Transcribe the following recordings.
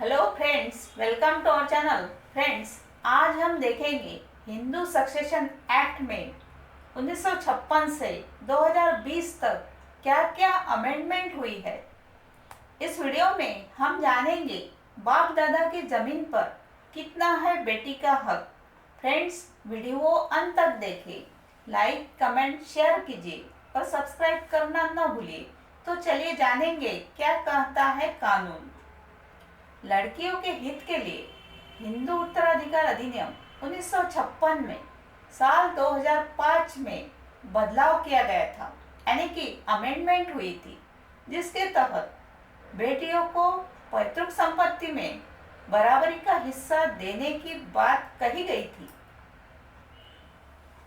Hello friends, welcome to our channel. Friends, आज हम देखेंगे हिंदू सक्सेशन एक्ट में 1956 से 2020 तक क्या क्या अमेंडमेंट हुई है। इस वीडियो में हम जानेंगे बाप दादा की ज़मीन पर कितना है बेटी का हक। फ्रेंड्स, वीडियो अंत तक देखें, लाइक कमेंट शेयर कीजिए और सब्सक्राइब करना न भूलिए। तो चलिए जानेंगे क्या कहता है कानून। लड़कियों के हित के लिए हिंदू उत्तराधिकार अधिनियम 1956 में साल 2005 में बदलाव किया गया था, यानी कि अमेंडमेंट हुई थी, जिसके तहत बेटियों को पैतृक संपत्ति में बराबरी का हिस्सा देने की बात कही गई थी।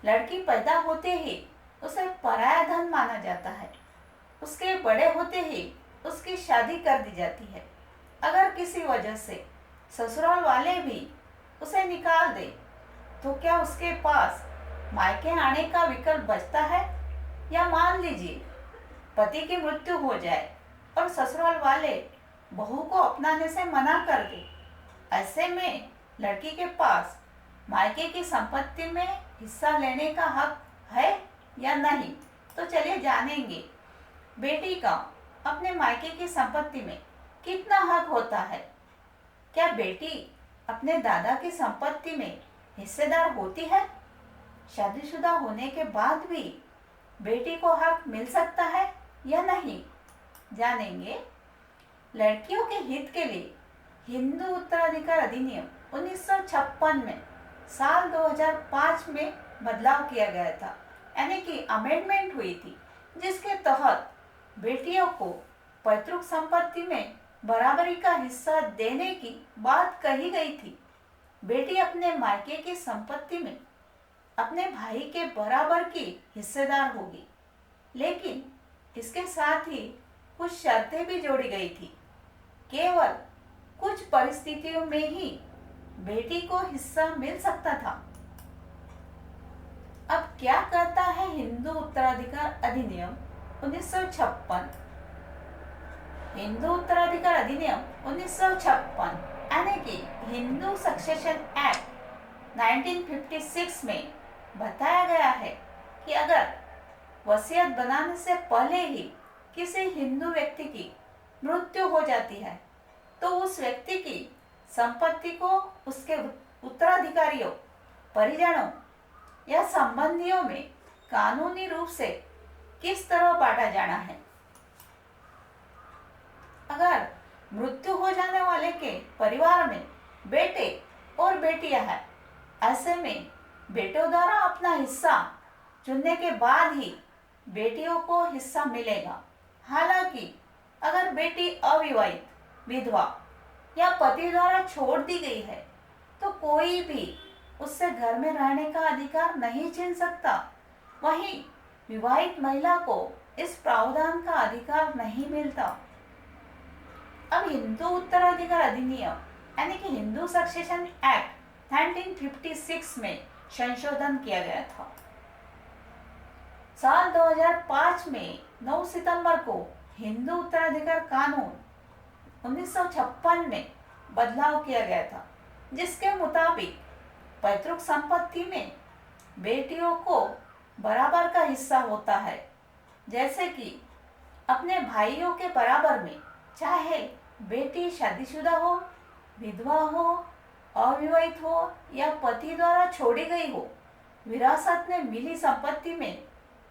लड़की पैदा होते ही उसे पराया धन माना जाता है। उसके बड़े होते ही उसकी शादी कर दी जाती है। अगर किसी वजह से ससुराल वाले भी उसे निकाल दे तो क्या उसके पास मायके आने का विकल्प बचता है? या मान लीजिए पति की मृत्यु हो जाए और ससुराल वाले बहू को अपनाने से मना कर दे, ऐसे में लड़की के पास मायके की संपत्ति में हिस्सा लेने का हक है या नहीं? तो चलिए जानेंगे बेटी का अपने मायके की संपत्ति में कितना हक होता है। क्या बेटी अपने दादा की संपत्ति में हिस्सेदार होती है? शादीशुदा होने के बाद भी बेटी को हक मिल सकता है या नहीं, जानेंगे। लड़कियों के हित के लिए हिंदू उत्तराधिकार अधिनियम 1956 में साल 2005 में बदलाव किया गया था, यानी कि अमेंडमेंट हुई थी, जिसके तहत बेटियों को पैतृक संपत्ति में बराबरी का हिस्सा देने की बात कही गई थी। बेटी अपने मायके की संपत्ति में अपने भाई के बराबर की हिस्सेदार होगी, लेकिन इसके साथ ही कुछ शर्तें भी जोड़ी गई थी। केवल कुछ परिस्थितियों में ही बेटी को हिस्सा मिल सकता था। अब क्या कहता है हिंदू उत्तराधिकार अधिनियम 1956? हिंदू उत्तराधिकार अधिनियम 1956 यानी कि हिंदू सक्सेशन एक्ट 1956 में बताया गया है कि अगर वसीयत बनाने से पहले ही किसी हिंदू व्यक्ति की मृत्यु हो जाती है तो उस व्यक्ति की संपत्ति को उसके उत्तराधिकारियों, परिजनों या संबंधियों में कानूनी रूप से किस तरह बांटा जाना है। अगर मृत्यु हो जाने वाले के परिवार में बेटे और बेटियां हैं, ऐसे में बेटों द्वारा अपना हिस्सा चुनने के बाद ही बेटियों को हिस्सा मिलेगा। हालांकि अगर बेटी अविवाहित, विधवा या पति द्वारा छोड़ दी गई है तो कोई भी उससे घर में रहने का अधिकार नहीं छीन सकता। वहीं विवाहित महिला को इस प्रावधान का अधिकार नहीं मिलता। अब हिंदू उत्तराधिकार अधिनियम यानी कि हिंदू सक्सेशन एक्ट 1956 में संशोधन किया गया था। साल 2005 में 9 सितंबर को हिंदू उत्तराधिकार कानून 1956 में बदलाव किया गया था, जिसके मुताबिक पैतृक संपत्ति में बेटियों को बराबर का हिस्सा होता है। जैसे कि अपने भाइयों के बराबर में, चाहे बेटी शादीशुदा हो, विधवा हो, अविवाहित हो या पति द्वारा छोड़ी गई हो, विरासत में मिली संपत्ति में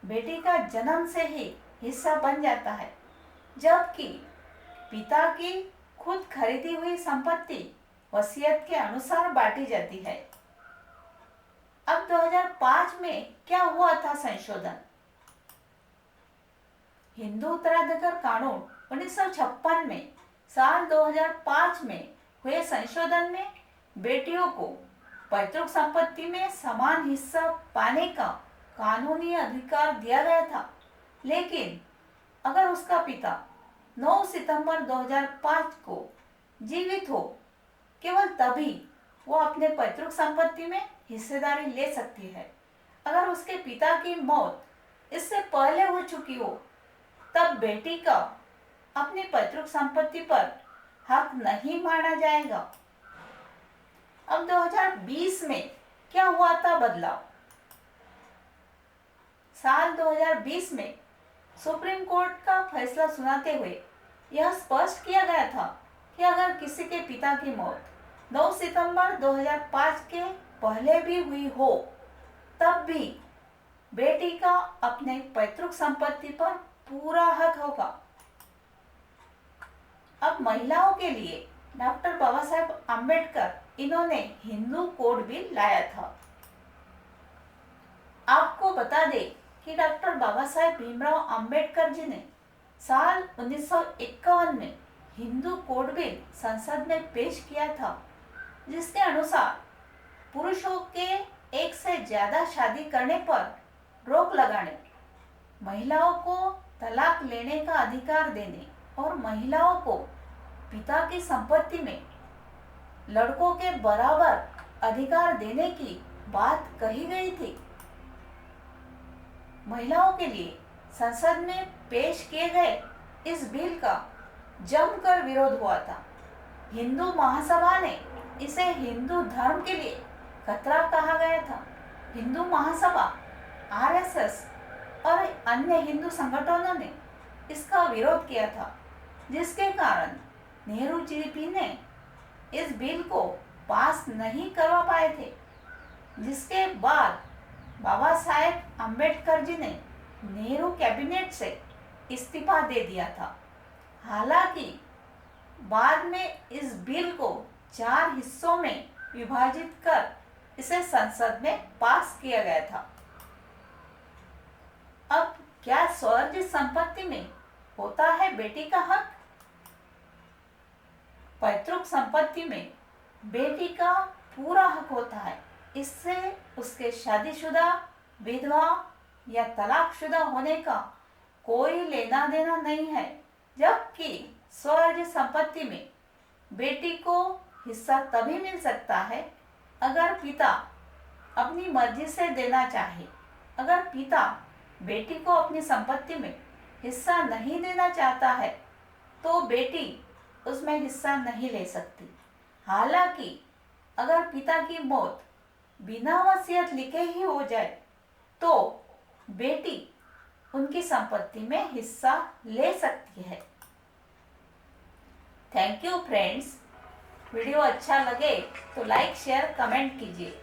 बेटी का जन्म से ही हिस्सा बन जाता है, जबकि पिता की खुद खरीदी हुई संपत्ति वसीयत के अनुसार बांटी जाती है। अब 2005 में क्या हुआ था संशोधन? हिंदू उत्तराधिकार कानून 1956 में साल 2005 में हुए संशोधन में बेटियों को पैतृक संपत्ति में समान हिस्सा पाने का कानूनी अधिकार दिया गया था, लेकिन अगर उसका पिता 9 सितंबर 2005 को जीवित हो, केवल तभी वो अपने पैतृक संपत्ति में हिस्सेदारी ले सकती है। अगर उसके पिता की मौत इससे पहले हो चुकी हो, तब बेटी का अपनी पैतृक संपत्ति पर हक नहीं माना जाएगा। अब 2020 में क्या हुआ था बदलाव? साल 2020 में सुप्रीम कोर्ट का फैसला सुनाते हुए यह स्पष्ट किया गया था कि अगर किसी के पिता की मौत 9 सितंबर 2005 के पहले भी हुई हो, तब भी बेटी का अपने पैतृक संपत्ति पर पूरा हक होगा। अब महिलाओं के लिए डॉक्टर बाबा साहेब आम्बेडकर इन्होंने हिंदू कोड भी लाया था। आपको बता दें कि डॉक्टर बाबा साहेब भीमराव आम्बेडकर जी ने साल 1951 में हिंदू कोड बिल संसद में पेश किया था, जिसके अनुसार पुरुषों के एक से ज्यादा शादी करने पर रोक लगाने, महिलाओं को तलाक लेने का अधिकार देने और महिलाओं को पिता की संपत्ति में लड़कों के बराबर अधिकार देने की बात कही गई थी। महिलाओं के लिए संसद में पेश किए गए इस बिल का जमकर विरोध हुआ था। हिंदू महासभा ने इसे हिंदू धर्म के लिए खतरा कहा गया था। हिंदू महासभा, आरएसएस और अन्य हिंदू संगठनों ने इसका विरोध किया था, जिसके कारण नेहरू जी भी ने इस बिल को पास नहीं करवा पाए थे, जिसके बाद बाबा साहेब आम्बेडकर जी ने नेहरू कैबिनेट से इस्तीफा दे दिया था। हालांकि बाद में इस बिल को 4 हिस्सों में विभाजित कर इसे संसद में पास किया गया था। अब क्या स्वराज्य संपत्ति में होता है बेटी का हक? पैतृक संपत्ति में बेटी का पूरा हक होता है। इससे उसके शादीशुदा, विधवा या तलाकशुदा होने का कोई लेना देना नहीं है। जबकि स्वराज्य संपत्ति में बेटी को हिस्सा तभी मिल सकता है अगर पिता अपनी मर्जी से देना चाहे। अगर पिता बेटी को अपनी संपत्ति में हिस्सा नहीं देना चाहता है तो बेटी उसमें हिस्सा नहीं ले सकती। हालांकि अगर पिता की मौत बिना वसीयत लिखे ही हो जाए तो बेटी उनकी संपत्ति में हिस्सा ले सकती है। Thank you friends. वीडियो अच्छा लगे तो लाइक, शेयर, कमेंट कीजिए।